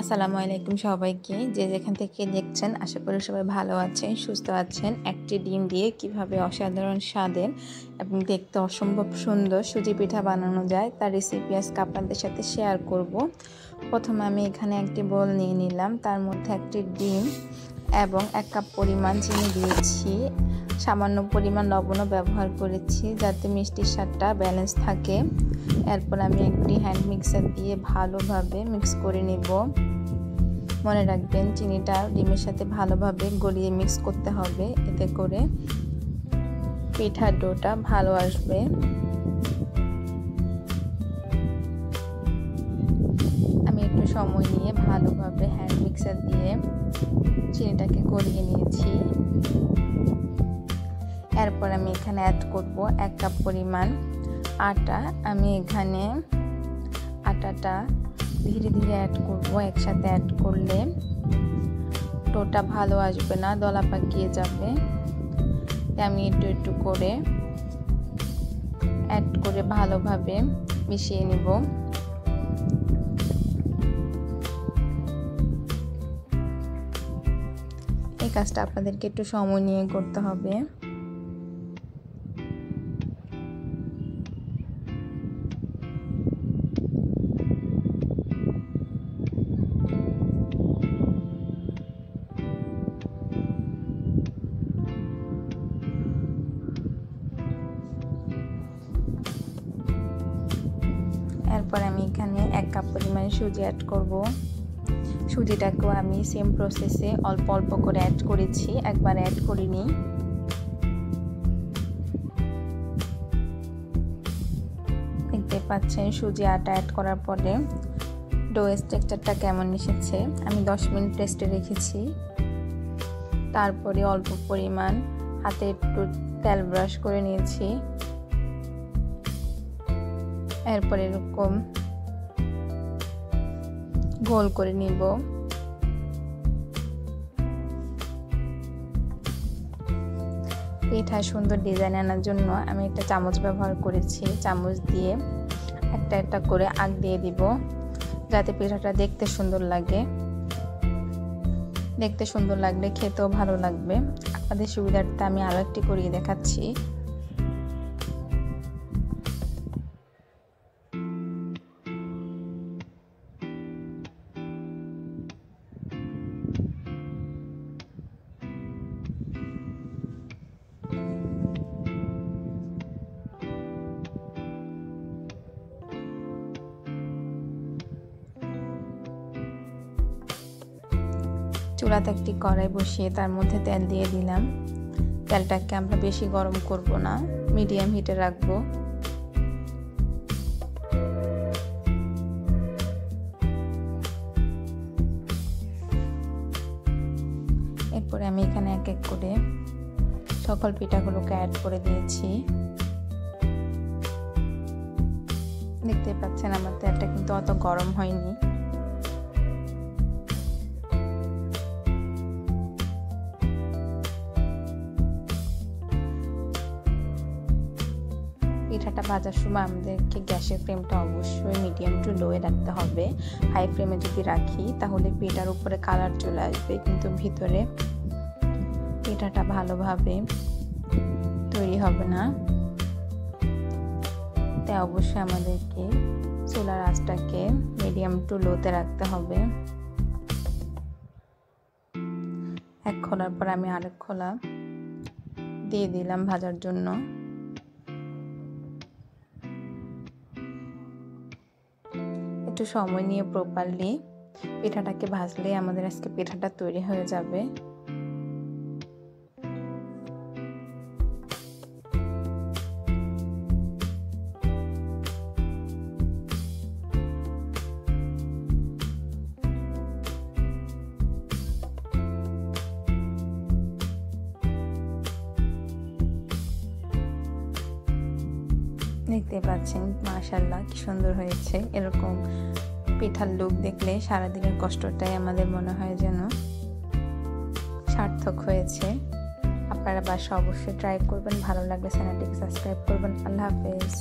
আসসালামু আলাইকুম সবাইকে, যে যেখান থেকে দেখছেন আশা করি সবাই ভালো আছেন, সুস্থ আছেন। একটি ডিম দিয়ে কিভাবে অসাধারণ স্বাদের এবং দেখতে অসম্ভব সুন্দর সুজি পিঠা বানানো যায় তার রেসিপি আজকে আপনাদের সাথে শেয়ার করব। প্রথমে আমি এখানে একটি বোল নিয়ে নিলাম, তার মধ্যে একটি ডিম এবং 1 কাপ পরিমাণ চিনি দিয়েছি। সামান্য পরিমাণ লবণও ব্যবহার করেছি যাতে মিষ্টির স্বাদটা ব্যালেন্স থাকে। এরপর আমি একটি হ্যান্ড মিক্সার দিয়ে ভালোভাবে মিক্স করে নেব। মনে রাখবেন চিনিটা ডিমের সাথে ভালোভাবে গলিয়ে মিক্স করতে হবে, এতে করে পিঠার ডোটা ভালো আসবে। আমি একটু সময় নিয়ে ভালোভাবে হ্যান্ড মিক্সার দিয়ে চিনিটাকে গলিয়ে নিয়েছি। এরপর আমি এখানে অ্যাড করব 1 কাপ পরিমাণ আটা। আমি এখানে আটাটা ধীরে ধীরে অ্যাড করব, একসাথে অ্যাড করলে ডোটা ভালো আসবে না, দলা পাকিয়ে যাবে। আমি একটু একটু করে অ্যাড করে ভালোভাবে মিশিয়ে নিব। এই কাজটা আপনাদেরকে একটু সময় নিয়ে করতে হবে। এরপর আমি এখানে 1 কাপ পরিমাণ সুজি অ্যাড করব। সুজিটাকেও আমি সেম প্রসেসে অল্প অল্প করে অ্যাড করেছি, একবার অ্যাড করিনি। দেখতে পাচ্ছেন সুজি আটা অ্যাড করার পরে ডো স্ট্রাকচারটা কেমন এসেছে। আমি 10 মিনিট রেস্টে রেখেছি। তারপরে অল্প পরিমাণ হাতে একটু তেল ব্রাশ করে নিয়েছি। এরপর এরকম গোল করে নিব। পিঠা সুন্দর ডিজাইন আনার জন্য আমি একটা চামচ ব্যবহার করেছি। চামচ দিয়ে একটা একটা করে আগ দিয়ে দিব যাতে পিঠাটা দেখতে সুন্দর লাগে। দেখতে সুন্দর লাগলে খেতেও ভালো লাগবে। আপনাদের সুবিধার্থে আমি আরও একটি করিয়ে দেখাচ্ছি। চুলাতে একটি কড়াই বসিয়ে তার মধ্যে তেল দিয়ে দিলাম। তেলটাকে আমরা বেশি গরম করব না, মিডিয়াম হিটে রাখবো। এরপরে আমি এখানে এক এক করে সকল পিঠাগুলোকে অ্যাড করে দিয়েছি। দেখতে পাচ্ছেন আমার তেলটা কিন্তু অত গরম হয়নি। পিঠাটা ভাজার সময় আমাদেরকে গ্যাসের ফ্লেমটা অবশ্যই মিডিয়াম টু লোয়ে রাখতে হবে। হাই ফ্লেমে যদি রাখি তাহলে পিঠার উপরে কালার চলে আসবে, কিন্তু ভিতরে পিঠাটা ভালোভাবে তৈরি হবে না। তাই অবশ্যই আমাদেরকে চুলার আঁচটাকে মিডিয়াম টু লোতে রাখতে হবে। এক খোলার পর আমি আরেক খোলা দিয়ে দিলাম ভাজার জন্য। একটু সময় নিয়ে প্রপারলি পিঠাটাকে ভাজলে আমাদের আজকে পিঠাটা তৈরি হয়ে যাবে। দেখতে পাচ্ছেন মাশাআল্লাহ কি সুন্দর হয়েছে। এরকম পিঠার লুক দেখলে সারাদিনের কষ্টটাই আমাদের মনে হয় যেন সার্থক হয়েছে। আপনারা বাসায় অবশ্যই ট্রাই করবেন। ভালো লাগলে চ্যানেলটিকে সাবস্ক্রাইব করবেন। আল্লাহ হাফেজ।